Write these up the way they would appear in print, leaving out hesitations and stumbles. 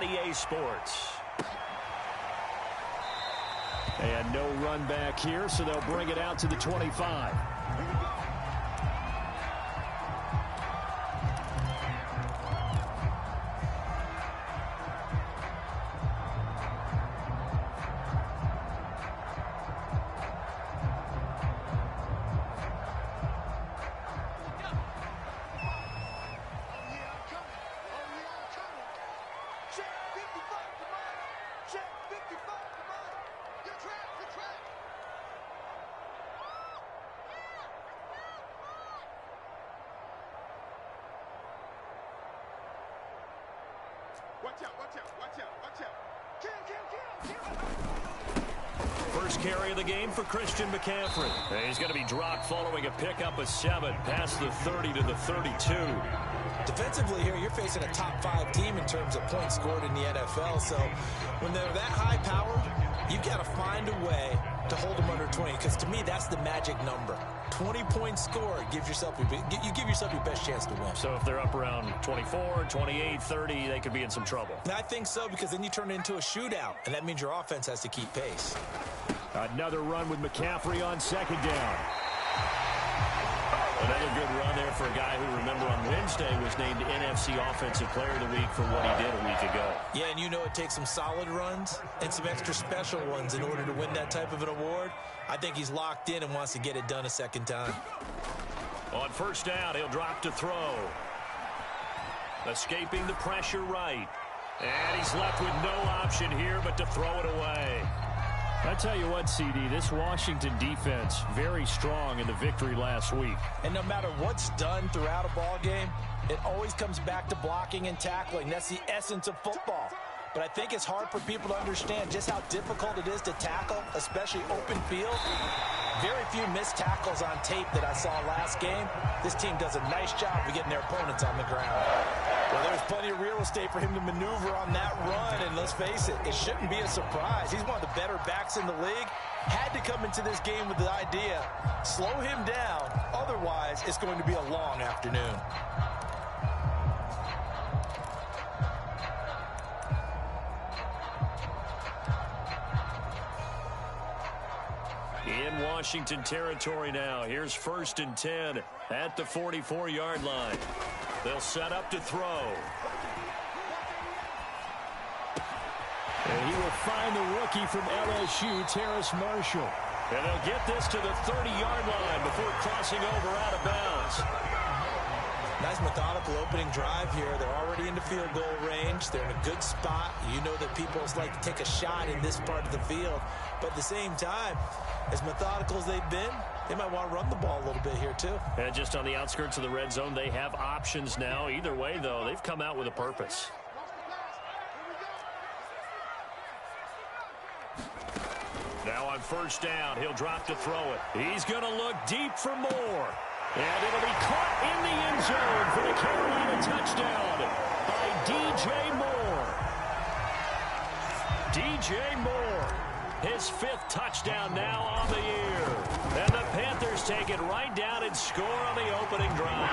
on EA Sports. And no run back here, so they'll bring it out to the 25. First carry of the game for Christian McCaffrey. And he's going to be dropped following a pickup of 7 past the 30 to the 32. Defensively here, you're facing a top 5 team in terms of points scored in the NFL. So when they're that high powered, you've got to find a way to hold them under 20. Because to me, that's the magic number. 20 points scored gives yourself you give yourself your best chance to win. So if they're up around 24, 28, 30, they could be in some trouble. I think so, because then you turn it into a shootout, and that means your offense has to keep pace. Another run with McCaffrey on second down. Another good run there for a guy who, remember, on Wednesday was named NFC Offensive Player of the Week for what he did a week ago. Yeah, and you know it takes some solid runs and some extra special ones in order to win that type of an award. I think he's locked in and wants to get it done a second time. On first down, he'll drop to throw. Escaping the pressure right. And he's left with no option here but to throw it away. I tell you what, CD, this Washington defense, very strong in the victory last week. And no matter what's done throughout a ball game, it always comes back to blocking and tackling. That's the essence of football. But I think it's hard for people to understand just how difficult it is to tackle, especially open field. Very few missed tackles on tape that I saw last game. This team does a nice job of getting their opponents on the ground. Well, there's plenty of real estate for him to maneuver on that run, and let's face it, it shouldn't be a surprise. He's one of the better backs in the league. Had to come into this game with the idea, slow him down, otherwise it's going to be a long afternoon. In Washington territory now. Here's 1st and 10 at the 44-yard line. They'll set up to throw. And he will find the rookie from LSU, Terrace Marshall. And they'll get this to the 30-yard line before crossing over out of bounds. Nice methodical opening drive here. They're already into field goal range. They're in a good spot. You know that people like to take a shot in this part of the field. But at the same time, as methodical as they've been, they might want to run the ball a little bit here too. And just on the outskirts of the red zone, they have options now. Either way, though, they've come out with a purpose. Now on first down, he'll drop to throw it. He's going to look deep for more. And it'll be caught in the end zone for the Carolina touchdown by DJ Moore. DJ Moore, his 5th touchdown now on the year. And the Panthers take it right down and score on the opening drive.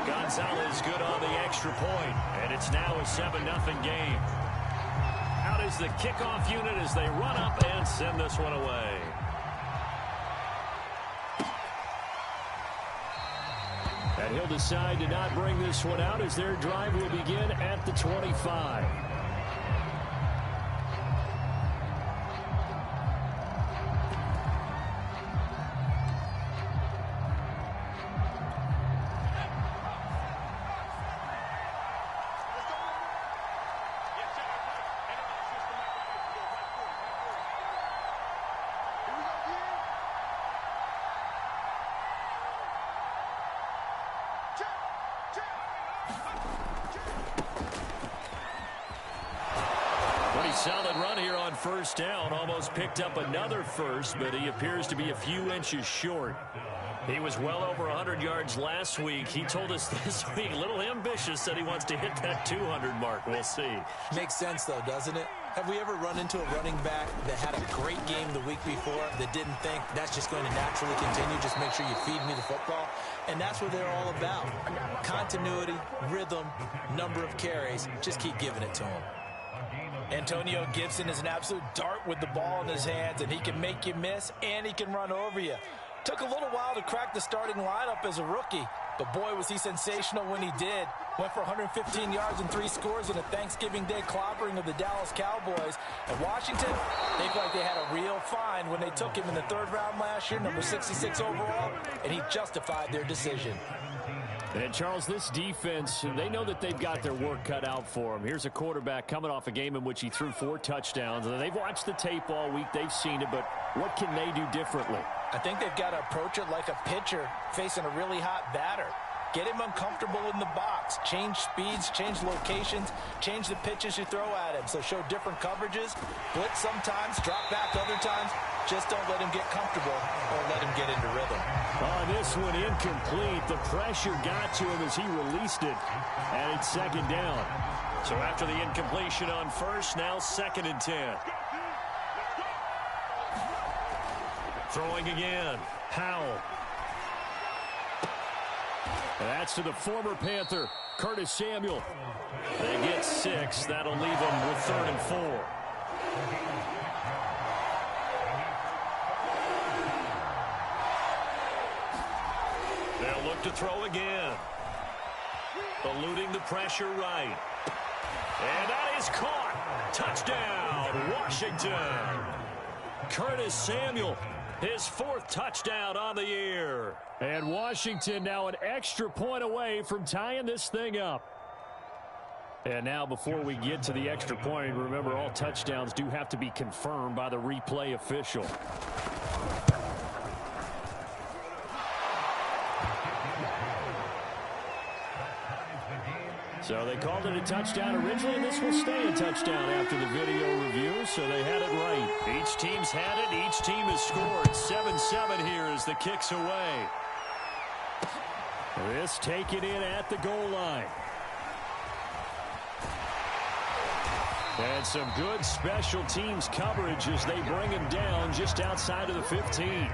Gonzalez good on the extra point, and it's now a 7-0 game. Out is the kickoff unit as they run up and send this one away. And he'll decide to not bring this one out as their drive will begin at the 25. Solid run here on first down. Almost picked up another first, but he appears to be a few inches short. He was well over 100 yards last week. He told us this week, a little ambitious, said he wants to hit that 200 mark. We'll see. Makes sense, though, doesn't it? Have we ever run into a running back that had a great game the week before that didn't think that's just going to naturally continue? Just make sure you feed me the football. And that's what they're all about. Continuity, rhythm, number of carries. Just keep giving it to him. Antonio Gibson is an absolute dart with the ball in his hands, and he can make you miss, and he can run over you. Took a little while to crack the starting lineup as a rookie, but boy, was he sensational when he did. Went for 115 yards and 3 scores in a Thanksgiving Day clobbering of the Dallas Cowboys. And Washington, they feel like they had a real find when they took him in the 3rd round last year, number 66 overall, and he justified their decision. And, Charles, this defense, they know that they've got their work cut out for them. Here's a quarterback coming off a game in which he threw 4 touchdowns. And they've watched the tape all week. They've seen it, but what can they do differently? I think they've got to approach it like a pitcher facing a really hot batter. Get him uncomfortable in the box. Change speeds, change locations, change the pitches you throw at him. So show different coverages, blitz sometimes, drop back other times. Just don't let him get comfortable or let him get into rhythm. On this one, incomplete. The pressure got to him as he released it, and it's 2nd down. So after the incompletion on 1st, now 2nd and 10. Throwing again, Howell. And that's to the former Panther, Curtis Samuel. They get 6. That'll leave them with 3rd and 4. They'll look to throw again. Eluding the pressure right. And that is caught. Touchdown, Washington. Curtis Samuel, his 4th touchdown on the year. And Washington now an extra point away from tying this thing up. And now before we get to the extra point, remember all touchdowns do have to be confirmed by the replay official. So they called it a touchdown originally, and this will stay a touchdown after the video review, so they had it right. Each team's had it. Each team has scored. 7-7 here as the kick's away. This taken in at the goal line. And some good special teams coverage as they bring him down just outside of the 15.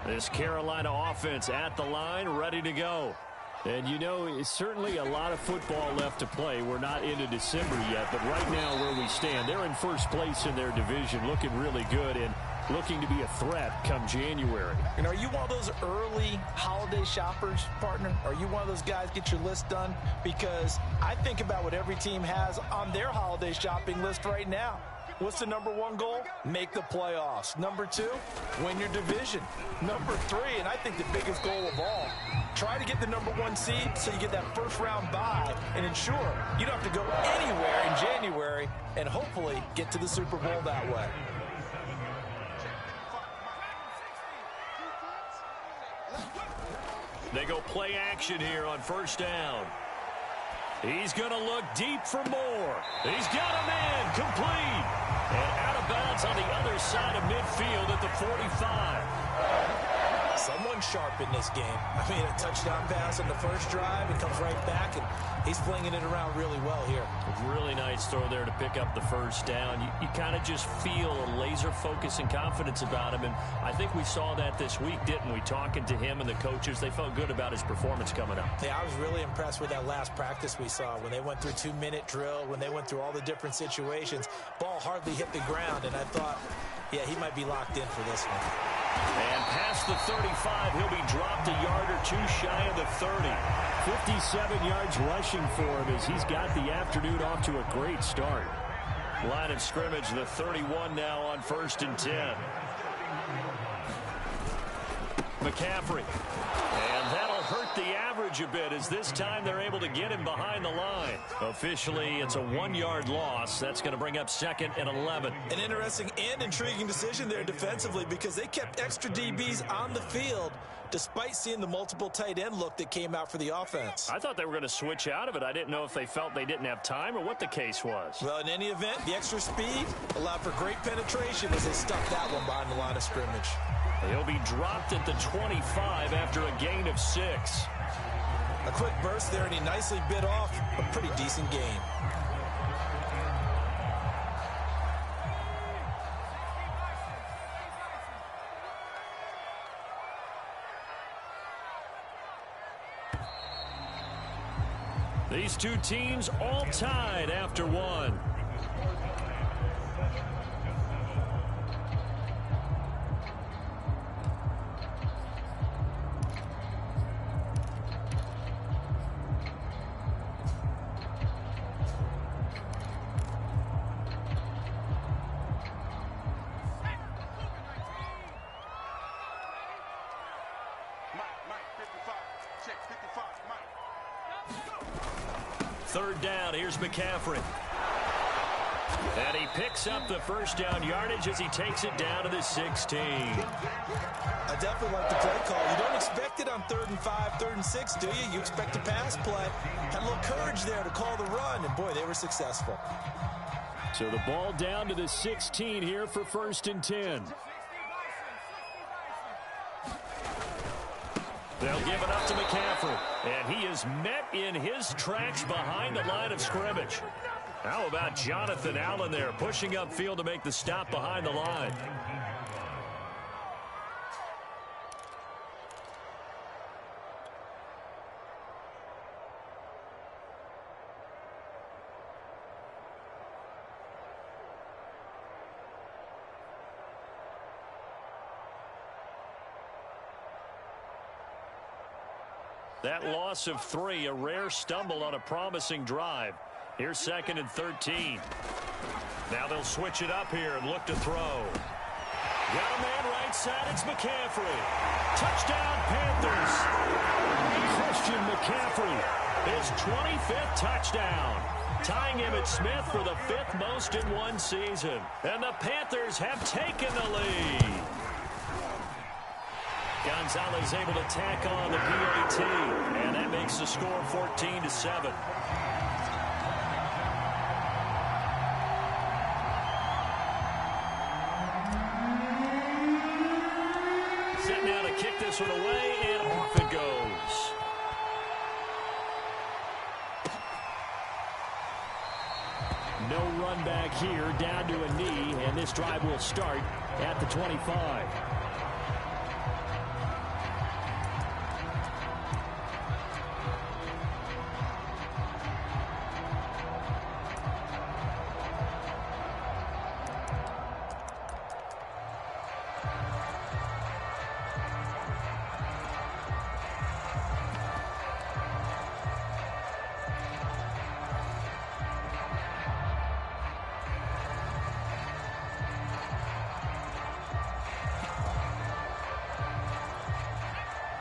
This Carolina offense at the line, ready to go. And, you know, it's certainly a lot of football left to play. We're not into December yet, but right now where we stand, they're in 1st place in their division, looking really good and looking to be a threat come January. And are you one of those early holiday shoppers, partner? Are you one of those guys get your list done? Because I think about what every team has on their holiday shopping list right now. What's the number 1 goal? Make the playoffs. Number 2, win your division. Number 3, and I think the biggest goal of all, try to get the number 1 seed so you get that 1st round bye and ensure you don't have to go anywhere in January and hopefully get to the Super Bowl that way. They go play action here on 1st down. He's going to look deep for more. He's got a man complete. And out of bounds on the other side of midfield at the 45. Someone sharp in this game. I mean, a touchdown pass on the 1st drive. It comes right back, and he's flinging it around really well here. Really nice throw there to pick up the 1st down. You kind of just feel a laser focus and confidence about him, and I think we saw that this week, didn't we? Talking to him and the coaches, they felt good about his performance coming up. Yeah, I was really impressed with that last practice we saw when they went through 2-minute drill, when they went through all the different situations. Ball hardly hit the ground, and I thought, yeah, he might be locked in for this one. And past the 35, he'll be dropped a yard or 2 shy of the 30. 57 yards rushing for him as he's got the afternoon off to a great start. Line of scrimmage, the 31 now on 1st and 10. McCaffrey. And that'll hurt the average edge a bit as this time they're able to get him behind the line. Officially, it's a 1-yard loss. That's going to bring up 2nd and 11. An interesting and intriguing decision there defensively because they kept extra DBs on the field despite seeing the multiple tight end look that came out for the offense. I thought they were going to switch out of it. I didn't know if they felt they didn't have time or what the case was. Well, in any event, the extra speed allowed for great penetration as they stuck that one behind the line of scrimmage. He'll be dropped at the 25 after a gain of 6. A quick burst there, and he nicely bit off a pretty decent gain. These two teams all tied after 1. Third down, here's McCaffrey. And he picks up the first down yardage as he takes it down to the 16. I definitely like the play call. You don't expect it on 3rd and 5, 3rd and 6, do you? You expect a pass play. Had a little courage there to call the run, and boy, they were successful. So the ball down to the 16 here for 1st and 10. They'll give it up to McCaffrey, and he is met in his tracks behind the line of scrimmage. How about Jonathan Allen there, pushing upfield to make the stop behind the line? That loss of 3, a rare stumble on a promising drive. Here's 2nd and 13. Now they'll switch it up here and look to throw. Got a man right side. It's McCaffrey. Touchdown, Panthers. Christian McCaffrey, his 25th touchdown. Tying Emmitt Smith for the 5th most in one season. And the Panthers have taken the lead. Gonzalez able to tack on the PAT, and that makes the score 14-7. Set now to kick this one away, and off it goes. No run back here, down to a knee, and this drive will start at the 25.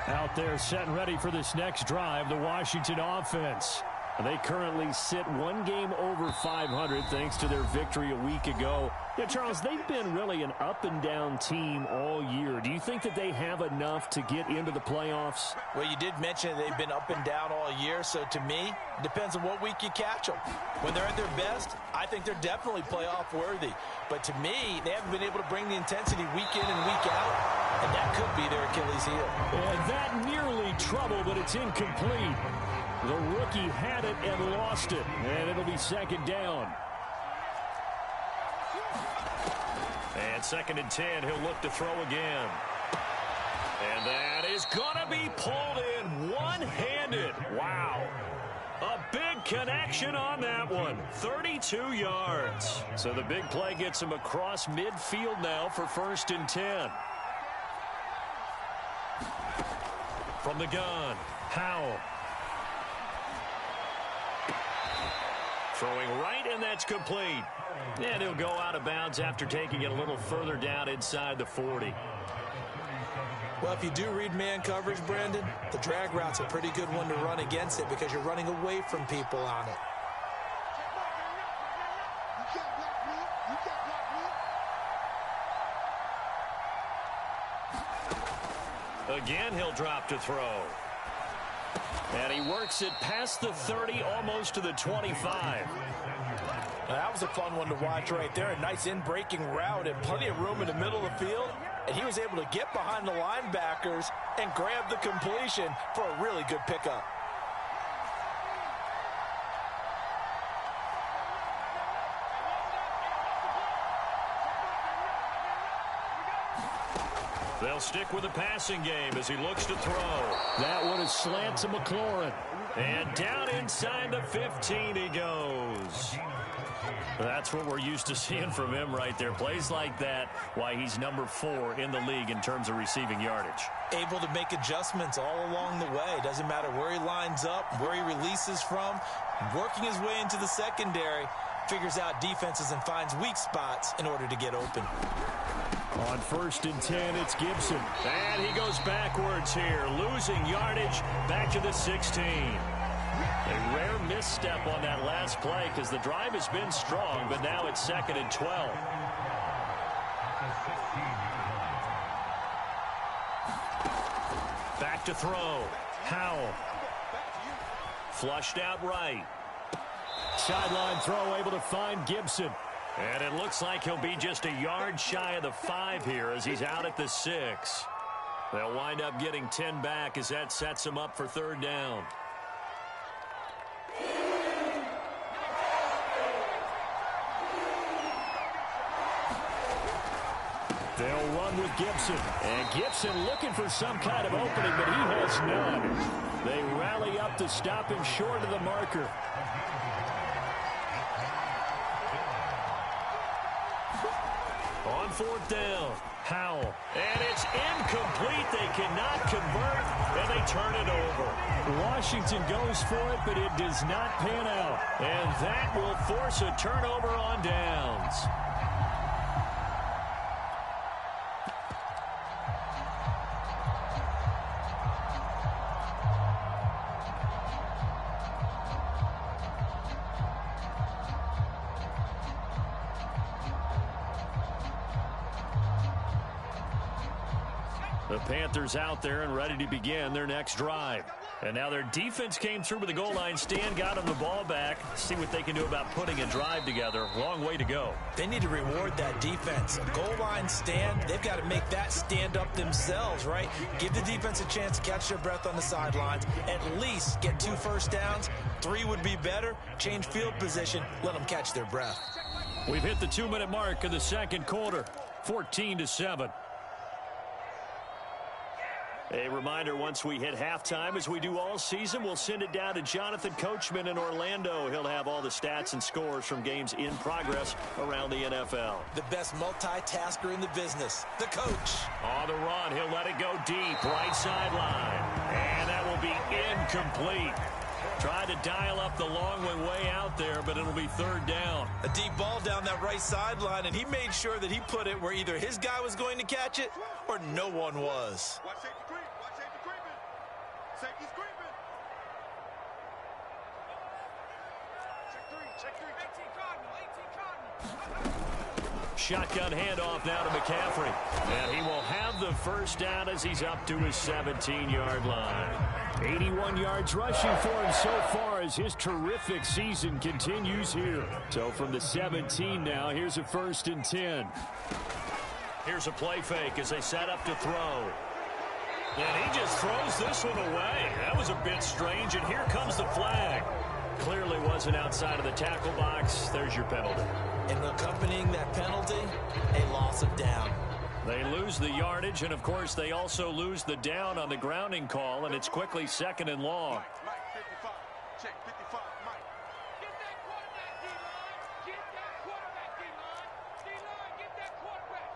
Out there set and ready for this next drive, the Washington offense. They currently sit 1 game over 500 thanks to their victory a week ago. Yeah, Charles, they've been really an up-and-down team all year. Do you think that they have enough to get into the playoffs? Well, you did mention they've been up and down all year, so to me, it depends on what week you catch them. When they're at their best, I think they're definitely playoff worthy. But to me, they haven't been able to bring the intensity week in and week out, and that could be their Achilles heel. And that nearly trouble, but it's incomplete. The rookie had it and lost it, and it'll be 2nd down. And 2nd and 10, he'll look to throw again. And that is going to be pulled in one-handed. Wow. A big connection on that one. 32 yards. So the big play gets him across midfield now for 1st and 10. From the gun, Howell. Throwing right, and that's complete. And he'll go out of bounds after taking it a little further down inside the 40. Well, if you do read man coverage, Brandon, the drag route's a pretty good one to run against it because you're running away from people on it. Again, he'll drop to throw. And he works it past the 30, almost to the 25. Now, that was a fun one to watch right there. A nice in-breaking route and plenty of room in the middle of the field. And he was able to get behind the linebackers and grab the completion for a really good pickup. They'll stick with the passing game as he looks to throw. That one is slant to McLaurin. And down inside the 15 he goes. That's what we're used to seeing from him right there. Plays like that, why he's number 4 in the league in terms of receiving yardage. Able to make adjustments all along the way. Doesn't matter where he lines up, where he releases from. Working his way into the secondary, figures out defenses and finds weak spots in order to get open. On 1st and 10, it's Gibson. And he goes backwards here, losing yardage back to the 16. A rare misstep on that last play because the drive has been strong, but now it's 2nd and 12. Back to throw. Howell. Flushed out right. Sideline throw able to find Gibson. And it looks like he'll be just a yard shy of the 5 here as he's out at the 6. They'll wind up getting 10 back as that sets him up for 3rd down. They'll run with Gibson. And Gibson looking for some kind of opening, but he has none. They rally up to stop him short of the marker. On 4th down, Howell. And it's incomplete. They cannot convert, and they turn it over. Washington goes for it, but it does not pan out. And that will force a turnover on downs. The Panthers out there and ready to begin their next drive. And now their defense came through with the goal line stand, got them the ball back. See what they can do about putting a drive together. Long way to go. They need to reward that defense. A goal line stand, they've got to make that stand up themselves, right? Give the defense a chance to catch their breath on the sidelines. At least get 2 first downs. 3 would be better. Change field position. Let them catch their breath. We've hit the 2-minute mark of the 2nd quarter. 14-7. A reminder, once we hit halftime, as we do all season, we'll send it down to Jonathan Coachman in Orlando. He'll have all the stats and scores from games in progress around the NFL. The best multitasker in the business, the coach. On the run, he'll let it go deep, right sideline. And that will be incomplete. Tried to dial up the long way out there, but it'll be 3rd down. A deep ball down that right sideline, and he made sure that he put it where either his guy was going to catch it or no one was. Watch safety creep. Watch safety creeping. Safety's creeping. Check 3. 18 Cotton. Shotgun handoff now to McCaffrey. And he will have the 1st down as he's up to his 17-yard line. 81 yards rushing for him so far as his terrific season continues here. So from the 17 now, here's a 1st and 10. Here's a play fake as they set up to throw. And he just throws this one away. That was a bit strange, and here comes the flag. Clearly wasn't outside of the tackle box. There's your penalty. And accompanying that penalty, a loss of down. They lose the yardage, and of course they also lose the down on the grounding call, and it's quickly 2nd and long. Mike, 55. Check 55, Mike. Get that quarterback, D-line. Get that quarterback, D-line. D-line, get that quarterback.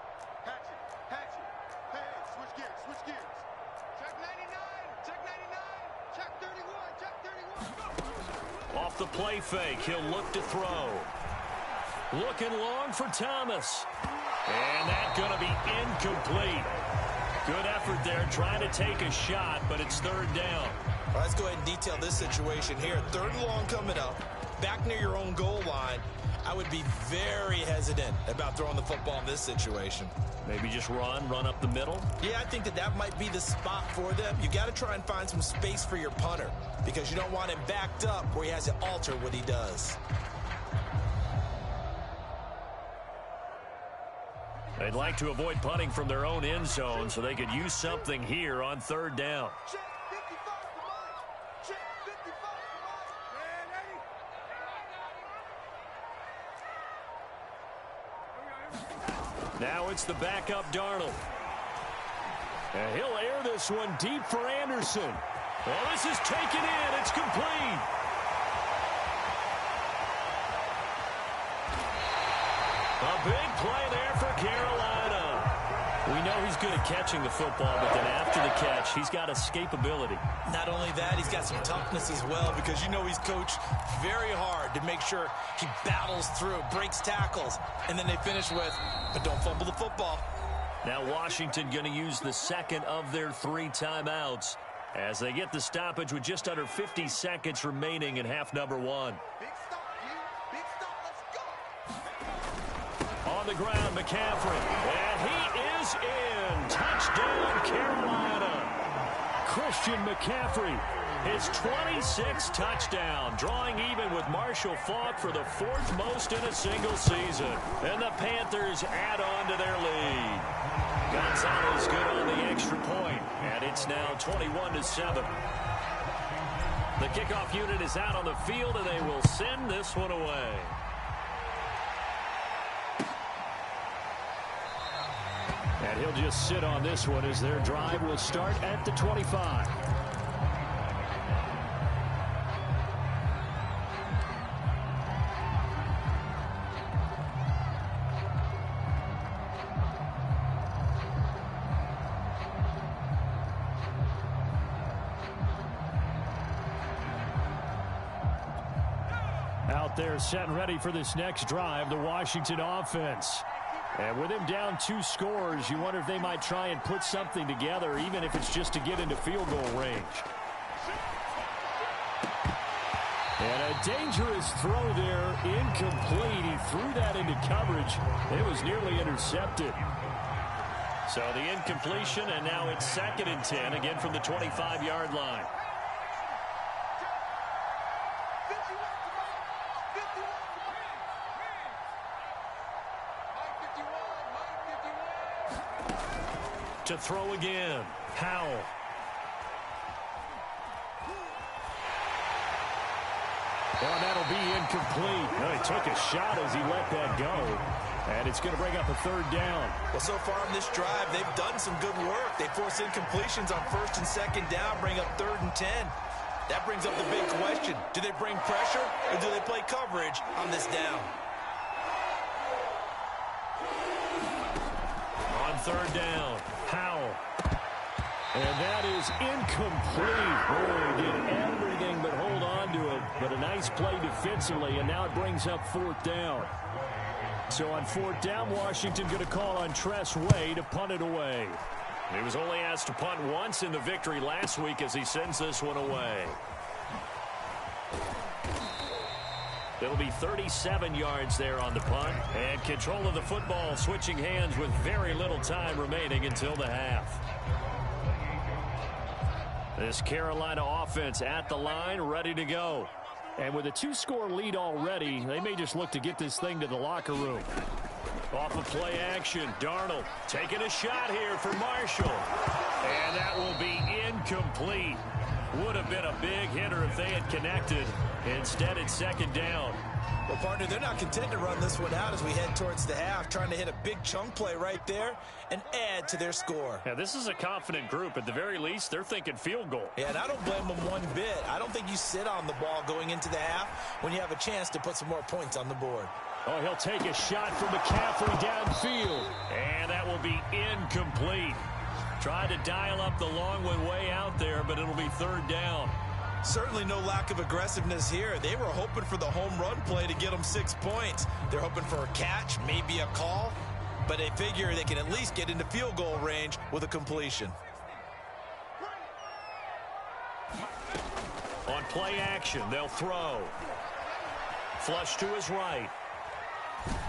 Hatchet. Hey, switch gears. Check 99. Check 99. Check 31. Check 31. Go. Off the play fake, he'll look to throw. Looking long for Thomas. And that's going to be incomplete. Good effort there, trying to take a shot, but it's third down. All right, let's go ahead and detail this situation here. Third and long coming up, back near your own goal line. I would be very hesitant about throwing the football in this situation. Maybe just run up the middle? Yeah, I think that might be the spot for them. You got to try and find some space for your punter because you don't want him backed up where he has to alter what he does. They'd like to avoid punting from their own end zone so they could use something here on third down. Now it's the backup Darnold. And he'll air this one deep for Anderson. Well, this is taken in. It's complete. A big play there for Carolina. We know he's good at catching the football, but then after the catch, he's got escapability. Not only that, he's got some toughness as well because you know he's coached very hard to make sure he battles through, breaks tackles, and then they finish with, but don't fumble the football. Now Washington going to use the second of their 3 timeouts as they get the stoppage with just under 50 seconds remaining in half number 1. On the ground, McCaffrey, and he is in. Touchdown, Carolina. Christian McCaffrey, his 26th touchdown, drawing even with Marshall Faulk for the 4th most in a single season. And the Panthers add on to their lead. Gonzalez good on the extra point, and it's now 21-7. The kickoff unit is out on the field, and they will send this one away. And he'll just sit on this one as their drive will start at the 25. Out there set and ready for this next drive, the Washington offense. And with him down 2 scores, you wonder if they might try and put something together, even if it's just to get into field goal range. And a dangerous throw there, incomplete. He threw that into coverage. It was nearly intercepted. So the incompletion, and now it's 2nd and 10, again from the 25-yard line. To throw again, Howell. Well, that'll be incomplete. Well, he took a shot as he let that go. And it's going to bring up a 3rd down. Well, so far in this drive, they've done some good work. They force incompletions on 1st and 2nd down, bring up 3rd and 10. That brings up the big question. Do they bring pressure or do they play coverage on this down? On 3rd down, Howell. And that is incomplete. Boy, did everything but hold on to it. But a nice play defensively, and now it brings up 4th down. So on 4th down, Washington going to call on Tress Way to punt it away. He was only asked to punt once in the victory last week as he sends this one away. It'll be 37 yards there on the punt. And control of the football switching hands with very little time remaining until the half. This Carolina offense at the line, ready to go. And with a 2-score lead already, they may just look to get this thing to the locker room. Off of play action, Darnold taking a shot here for Marshall. And that will be incomplete. Would have been a big hitter if they had connected. Instead, it's 2nd down. Well, partner, they're not content to run this one out as we head towards the half, trying to hit a big chunk play right there and add to their score. Yeah, this is a confident group. At the very least, they're thinking field goal. Yeah, and I don't blame them one bit. I don't think you sit on the ball going into the half when you have a chance to put some more points on the board. Oh, he'll take a shot from McCaffrey downfield. And that will be incomplete. Tried to dial up the long one way out there, but it'll be 3rd down. Certainly no lack of aggressiveness here. They were hoping for the home run play to get them 6 points. They're hoping for a catch, maybe a call. but they figure they can at least get into field goal range with a completion. On play action, they'll throw. Flush to his right.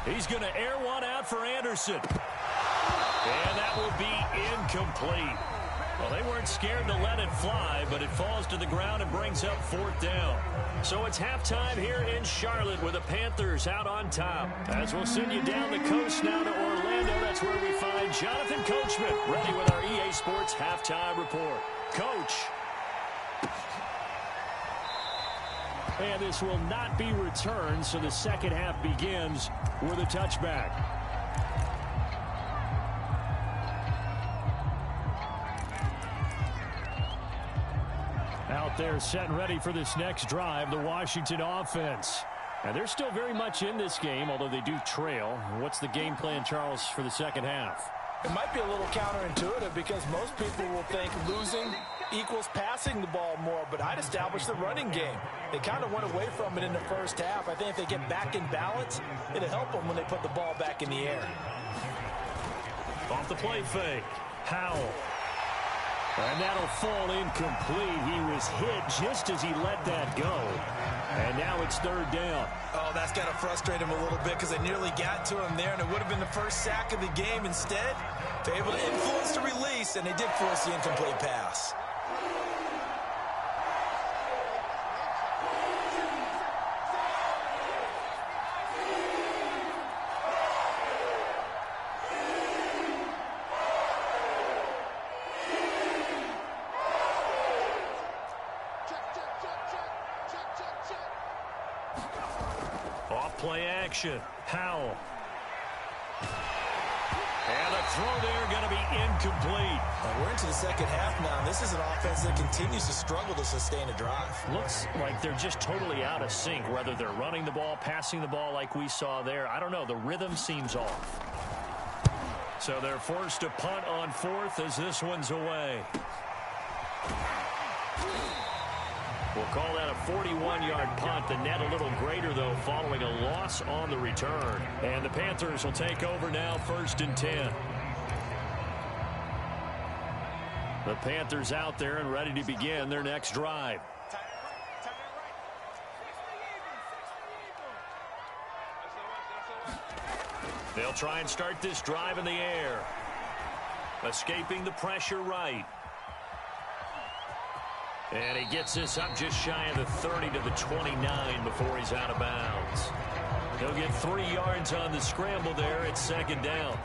He's going to air one out for Anderson. And that will be incomplete. Well, they weren't scared to let it fly, but it falls to the ground and brings up 4th down. So it's halftime here in Charlotte with the Panthers out on top. As we'll send you down the coast now to Orlando, that's where we find Jonathan Coachman ready with our EA Sports Halftime Report. Coach. And this will not be returned, so the second half begins with a touchback. Out there set and ready for this next drive, the Washington offense. And they're still very much in this game, although they do trail. What's the game plan, Charles, for the second half? It might be a little counterintuitive because most people will think losing equals passing the ball more, but I'd establish the running game. They kind of went away from it in the first half. I think if they get back in balance, it'll help them when they put the ball back in the air. Off the play fake, Howell. And that'll fall incomplete. He was hit just as he let that go. And now it's 3rd down. Oh, that's got to frustrate him a little bit because they nearly got to him there, and it would have been the first sack of the game. Instead, they're able to influence the release, and they did force the incomplete pass. Play action. Howell. And a throw there going to be incomplete. We're into the second half now. This is an offense that continues to struggle to sustain a drive. Looks like they're just totally out of sync, whether they're running the ball, passing the ball like we saw there. I don't know. The rhythm seems off. So they're forced to punt on 4th as this one's away. We'll call that a 41-yard punt. The net a little greater, though, following a loss on the return. And the Panthers will take over now, 1st and 10. The Panthers out there and ready to begin their next drive. They'll try and start this drive in the air. Escaping the pressure right. And he gets this up just shy of the 30 to the 29 before he's out of bounds. He'll get 3 yards on the scramble there. It's 2nd down.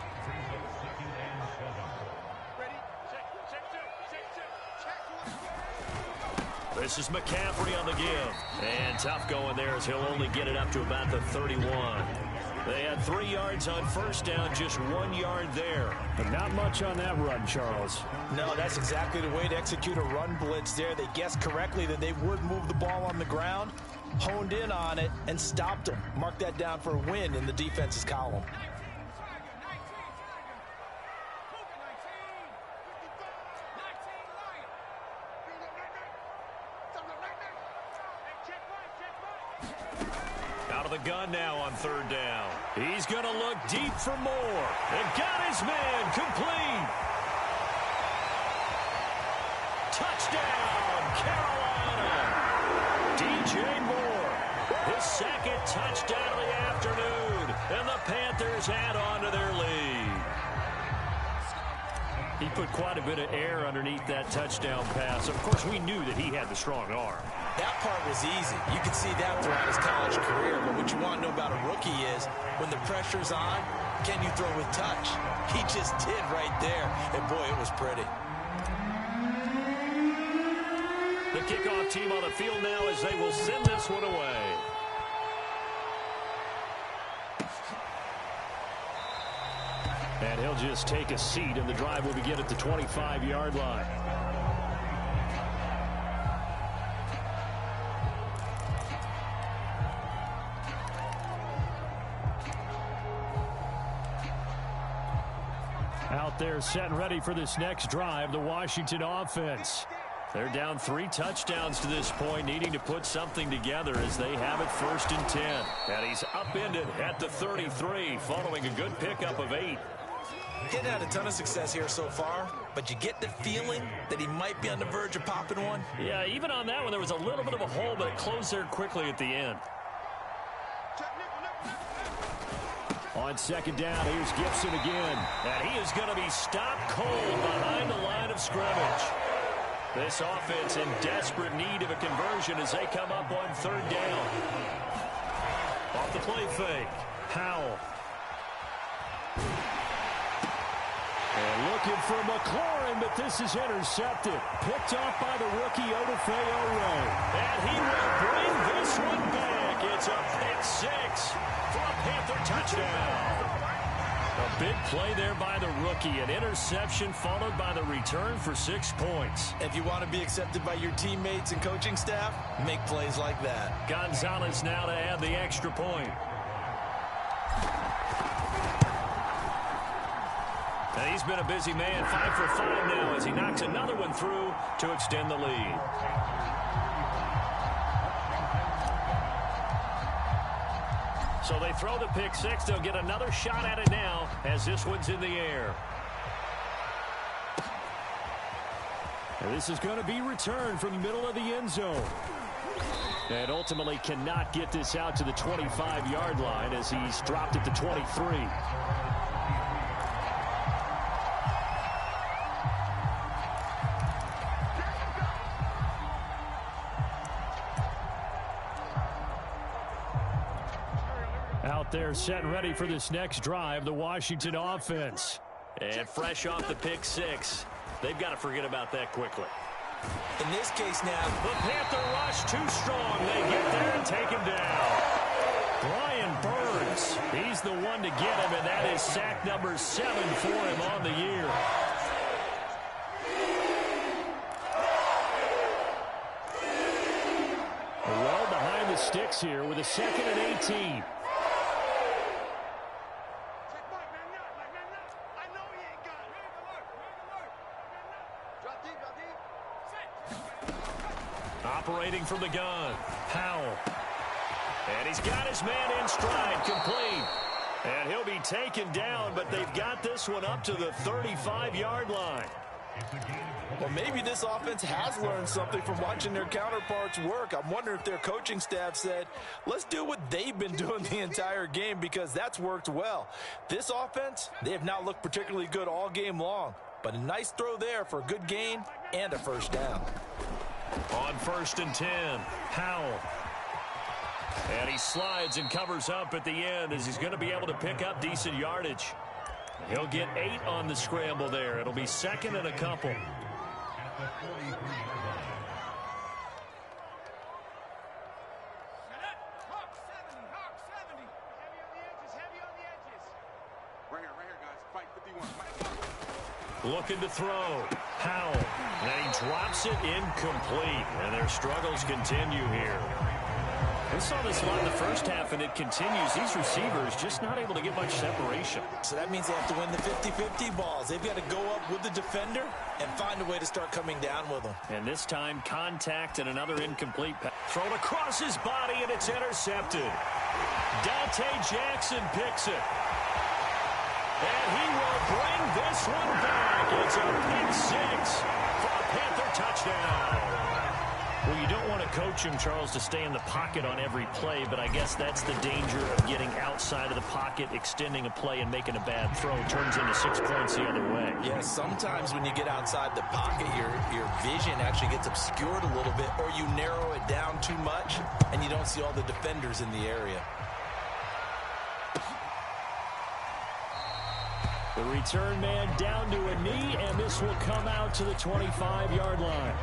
This is McCaffrey on the give. And tough going there as he'll only get it up to about the 31. They had 3 yards on 1st down, just 1 yard there. But not much on that run, Charles. No, that's exactly the way to execute a run blitz there. They guessed correctly that they would move the ball on the ground, honed in on it, and stopped them. Mark that down for a win in the defense's column. Gun now on 3rd down. He's going to look deep for more. And got his man complete. Touchdown, Carolina. DJ Moore, his 2nd touchdown of the afternoon. And the Panthers add on to their lead. He put quite a bit of air underneath that touchdown pass. Of course, we knew that he had the strong arm. That part was easy. You could see that throughout his college career. But what you want to know about a rookie is when the pressure's on, can you throw with touch? He just did right there. And, boy, it was pretty. The kickoff team on the field now as they will send this one away. And he'll just take a seat, and the drive will begin at the 25-yard line. Out there set and ready for this next drive, the Washington offense. They're down 3 touchdowns to this point, needing to put something together as they have it 1st and 10. And he's upended at the 33 following a good pickup of 8. He hadn't had a ton of success here so far, but you get the feeling that he might be on the verge of popping one. Yeah, even on that one, there was a little bit of a hole, but it closed there quickly at the end. On second down, here's Gibson again. And he is going to be stopped cold behind the line of scrimmage. This offense in desperate need of a conversion as they come up on third down. Off the play fake, Howell. And looking for McLaurin, but this is intercepted. Picked off by the rookie Odefeo-Ray. And he will bring this one back. It's a pick six for a Panther touchdown. A big play there by the rookie. An interception followed by the return for 6 points. If you want to be accepted by your teammates and coaching staff, make plays like that. Gonzalez now to add the extra point. And he's been a busy man, 5 for 5 now as he knocks another one through to extend the lead. So they throw the pick six. They'll get another shot at it now as this one's in the air. And this is going to be returned from the middle of the end zone. And ultimately cannot get this out to the 25-yard line as he's dropped at the 23. Out there set and ready for this next drive, the Washington offense. And fresh off the pick six, they've got to forget about that quickly. In this case now, the Panther rush too strong. They get there and take him down. Brian Burns, he's the one to get him, and that is sack number 7 for him on the year. Well behind the sticks here with a 2nd and 18. Operating from the gun, Howell. And he's got his man in stride, complete. And he'll be taken down, but they've got this one up to the 35-yard line. Well, maybe this offense has learned something from watching their counterparts work. I'm wondering if their coaching staff said, let's do what they've been doing the entire game because that's worked well. This offense, they have not looked particularly good all game long, but a nice throw there for a good gain and a first down. On 1st and 10, Howell. And he slides and covers up at the end as he's going to be able to pick up decent yardage. He'll get 8 on the scramble there. It'll be 2nd and a couple. Right here, guys. Fight 51. Looking to throw. Howell. And he drops it incomplete. And their struggles continue here. We saw this a lot in the first half, and it continues. These receivers just not able to get much separation. So that means they have to win the 50-50 balls. They've got to go up with the defender and find a way to start coming down with them. And this time, contact and another incomplete pass. Thrown across his body, and it's intercepted. Dante Jackson picks it. And he will bring this one back. It's a pick six for a Panther touchdown. Well, you don't want to coach him, Charles, to stay in the pocket on every play, but I guess that's the danger of getting outside of the pocket, extending a play, and making a bad throw. Turns into 6 points the other way. Yeah, sometimes when you get outside the pocket, your vision actually gets obscured a little bit, or you narrow it down too much, and you don't see all the defenders in the area. The return man down to a knee, and this will come out to the 25-yard line.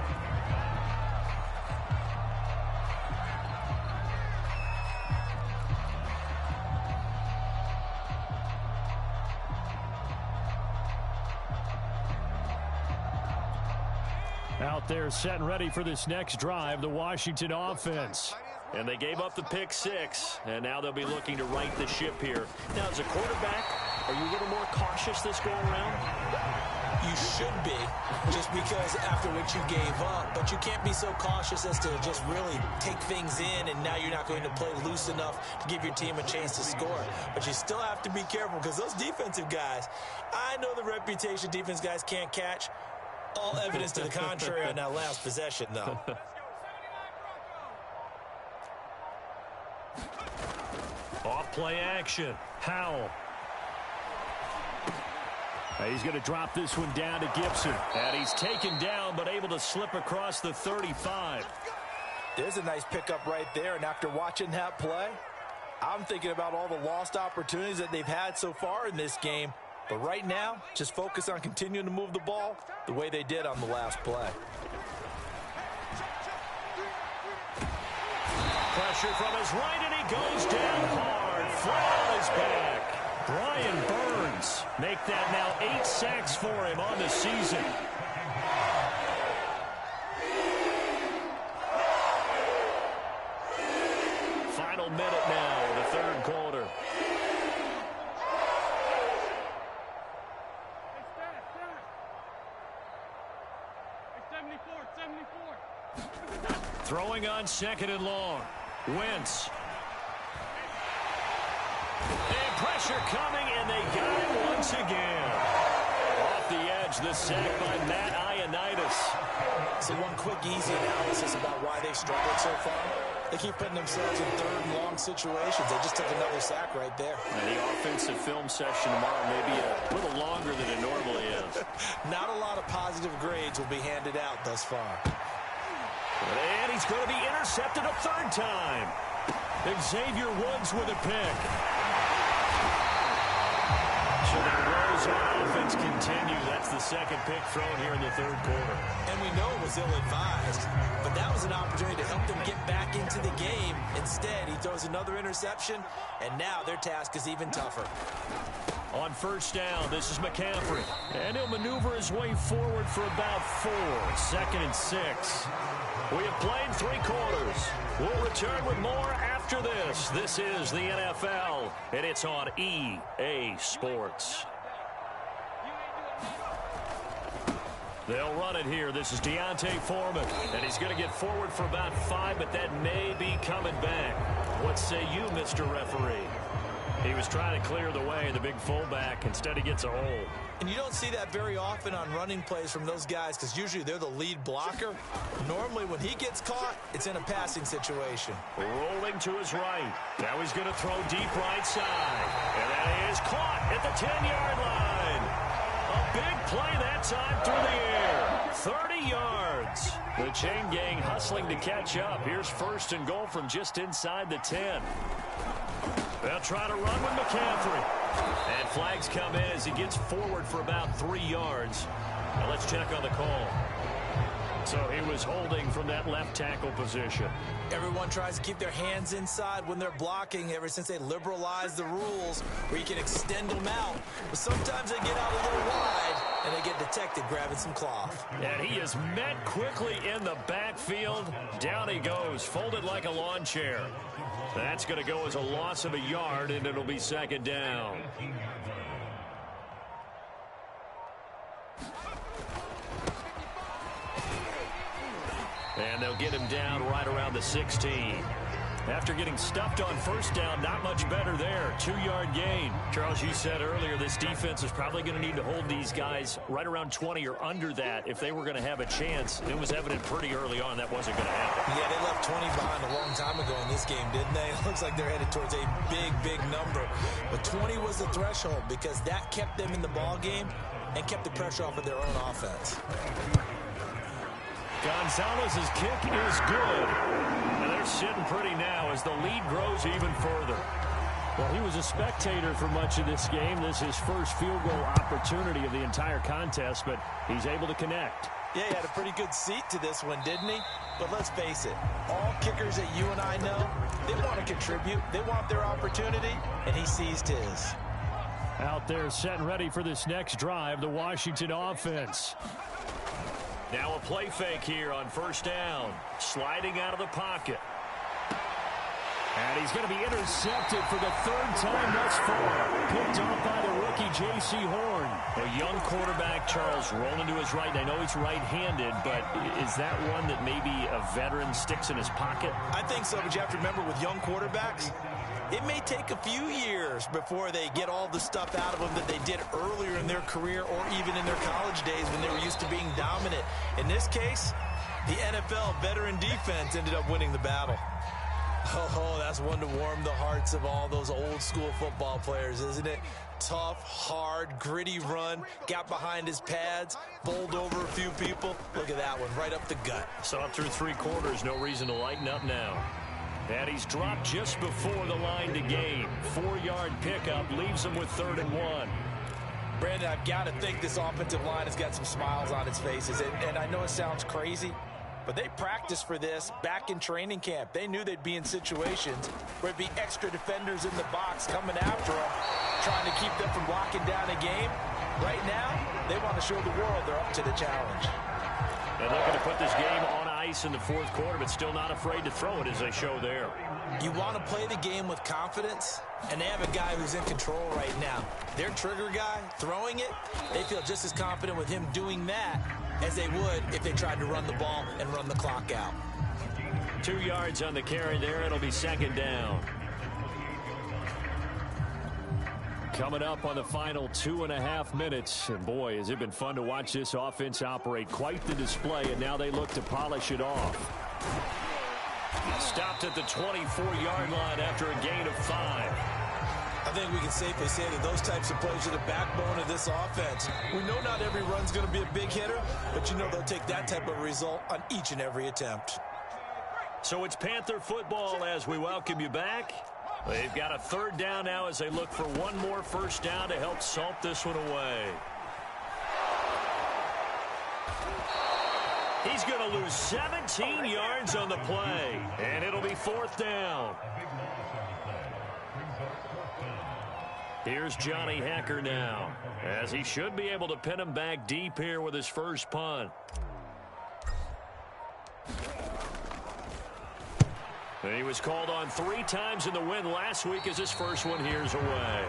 Out there set and ready for this next drive, the Washington offense. And they gave up the pick six, and now they'll be looking to right the ship here. Now, as a quarterback, are you a little more cautious this go around? You should be, just because after what you gave up. But you can't be so cautious as to just really take things in, and now you're not going to play loose enough to give your team a chance to score. But you still have to be careful, because those defensive guys, I know the reputation defense guys can't catch. All evidence to the contrary on that last possession, though. Off play action. Howell. He's going to drop this one down to Gibson. And he's taken down, but able to slip across the 35. There's a nice pickup right there. And after watching that play, I'm thinking about all the lost opportunities that they've had so far in this game. But right now, just focus on continuing to move the ball the way they did on the last play. Pressure from his right, and he goes down hard. Flat on his back. Brian Burns make that now 8 sacks for him on the season. Final minute now in the third quarter. Throwing on second and long. Wentz. And pressure coming, and they got him once again. Off the edge, the sack by Matt Ioannidis. So one quick, easy analysis about why they struggled so far. They keep putting themselves in third and long situations. They just took another sack right there. And the offensive film session tomorrow may be a little longer than it normally is. Not a lot of positive grades will be handed out thus far. And he's going to be intercepted a third time. Xavier Woods with a pick. So the woes on offense continue. That's the second pick thrown here in the third quarter. And we know it was ill-advised, but that was an opportunity to help them get back into the game. Instead, he throws another interception, and now their task is even tougher. On first down, this is McCaffrey. And he'll maneuver his way forward for about 4. 2nd and 6. We have played 3 quarters. We'll return with more after this. This is the NFL, and it's on EA Sports. They'll run it here. This is D'Onta Foreman, and he's going to get forward for about 5, but that may be coming back. What say you, Mr. Referee? He was trying to clear the way, the big fullback. Instead, he gets a hold. And you don't see that very often on running plays from those guys, because usually they're the lead blocker. Normally, when he gets caught, it's in a passing situation. Rolling to his right. Now he's going to throw deep right side. And that is caught at the 10-yard line. A big play that time through the air. 30 yards. The chain gang hustling to catch up. Here's 1st and goal from just inside the 10. They'll try to run with McCaffrey. And flags come in as he gets forward for about 3 yards. Now let's check on the call. So he was holding from that left tackle position. Everyone tries to keep their hands inside when they're blocking ever since they liberalized the rules where you can extend them out. But sometimes they get out a little wide and they get detected grabbing some cloth. And he is met quickly in the backfield. Down he goes, folded like a lawn chair. That's going to go as a loss of a yard, and it'll be 2nd down. And they'll get him down right around the 16. After getting stuffed on first down, not much better there. 2-yard gain. Charles, you said earlier this defense is probably going to need to hold these guys right around 20 or under that if they were going to have a chance. It was evident pretty early on that wasn't going to happen. Yeah, they left 20 behind a long time ago in this game, didn't they? It looks like they're headed towards a big, big number. But 20 was the threshold because that kept them in the ball game and kept the pressure off of their own offense. Gonzalez's kick is good. And they're sitting pretty now as the lead grows even further. Well, he was a spectator for much of this game. This is his first field goal opportunity of the entire contest, but he's able to connect. Yeah, he had a pretty good seat to this one, didn't he? But let's face it, all kickers that you and I know, they want to contribute. They want their opportunity, and he seized his. Out there set and ready for this next drive, the Washington offense. Now a play fake here on first down. Sliding out of the pocket. And he's going to be intercepted for the 3rd time thus far. Picked off by the rookie J.C. Horn. A young quarterback, Charles, rolling to his right. And I know he's right-handed, but is that one that maybe a veteran sticks in his pocket? I think so, but you have to remember with young quarterbacks, it may take a few years before they get all the stuff out of them that they did earlier in their career or even in their college days when they were used to being dominant. In this case, the NFL veteran defense ended up winning the battle. Oh, that's one to warm the hearts of all those old school football players, isn't it? Tough, hard, gritty run, got behind his pads, bowled over a few people. Look at that one, right up the gut. Saw through 3 quarters, no reason to lighten up now. And he's dropped just before the line to gain. 4-yard pickup leaves him with 3rd and 1. Brandon, I've got to think this offensive line has got some smiles on its faces. And I know it sounds crazy, but they practiced for this back in training camp. They knew they'd be in situations where it'd be extra defenders in the box coming after them, trying to keep them from locking down a game. Right now, they want to show the world they're up to the challenge. They're looking to put this game on ice in the 4th quarter, but still not afraid to throw it as they show there. You want to play the game with confidence, and they have a guy who's in control right now. Their trigger guy, throwing it, they feel just as confident with him doing that as they would if they tried to run the ball and run the clock out. 2 yards on the carry there. It'll be 2nd down. Coming up on the final 2.5 minutes. And boy, has it been fun to watch this offense operate. Quite the display, and now they look to polish it off. Stopped at the 24-yard line after a gain of 5. I think we can safely say that those types of plays are the backbone of this offense. We know not every run's going to be a big hitter, but you know they'll take that type of result on each and every attempt. So it's Panther football as we welcome you back. They've got a 3rd down now as they look for one more 1st down to help salt this one away. He's going to lose 17 yards on the play, and it'll be 4th down. Here's Johnny Hekker now, as he should be able to pin him back deep here with his first punt. And he was called on 3 times in the win last week as his first one here's away.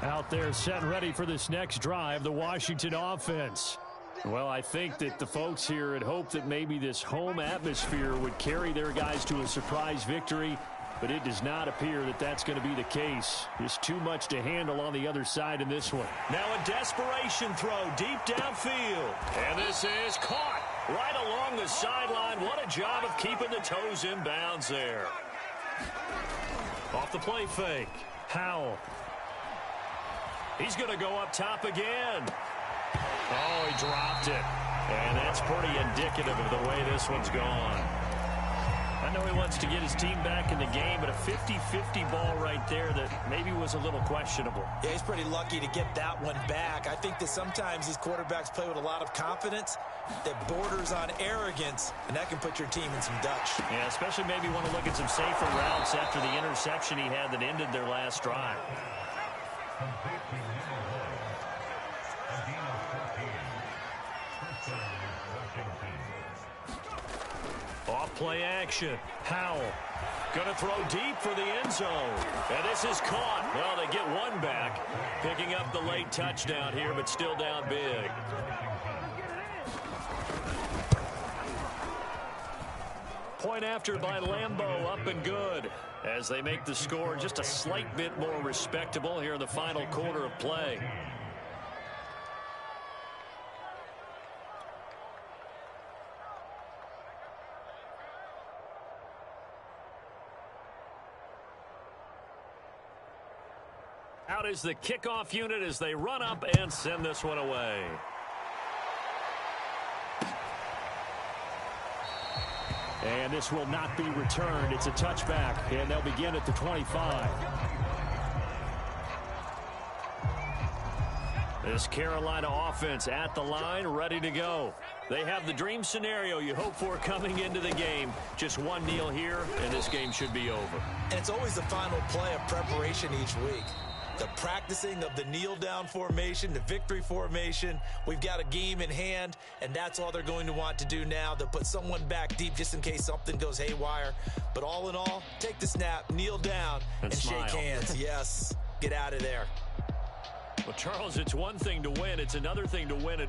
Out there set and ready for this next drive, the Washington offense. Well, I think that the folks here had hoped that maybe this home atmosphere would carry their guys to a surprise victory, but it does not appear that that's going to be the case. There's too much to handle on the other side in this one. Now a desperation throw deep downfield. And this is caught right along the sideline. What a job of keeping the toes in bounds there. Off the play fake. Howell. He's going to go up top again. Oh, he dropped it. And that's pretty indicative of the way this one's gone. I know he wants to get his team back in the game, but a 50-50 ball right there that maybe was a little questionable. Yeah, he's pretty lucky to get that one back. I think that sometimes these quarterbacks play with a lot of confidence that borders on arrogance, and that can put your team in some Dutch. Yeah, especially maybe want to look at some safer routes after the interception he had that ended their last drive. Off play action. Howell going to throw deep for the end zone. And this is caught. Well, they get one back, picking up the late touchdown here, but still down big. Point after by Lambeau, up and good, as they make the score just a slight bit more respectable here in the final quarter of play. Out is the kickoff unit as they run up and send this one away. And this will not be returned. It's a touchback, and they'll begin at the 25. This Carolina offense at the line, ready to go. They have the dream scenario you hope for coming into the game. Just one kneel here, and this game should be over. And it's always the final play of preparation each week. the practicing of the kneel-down formation, the victory formation. We've got a game in hand, and that's all they're going to want to do now. They'll put someone back deep just in case something goes haywire. But all in all, take the snap, kneel down, and shake hands. Yes, get out of there. Well, Charles, it's one thing to win. It's another thing to win it.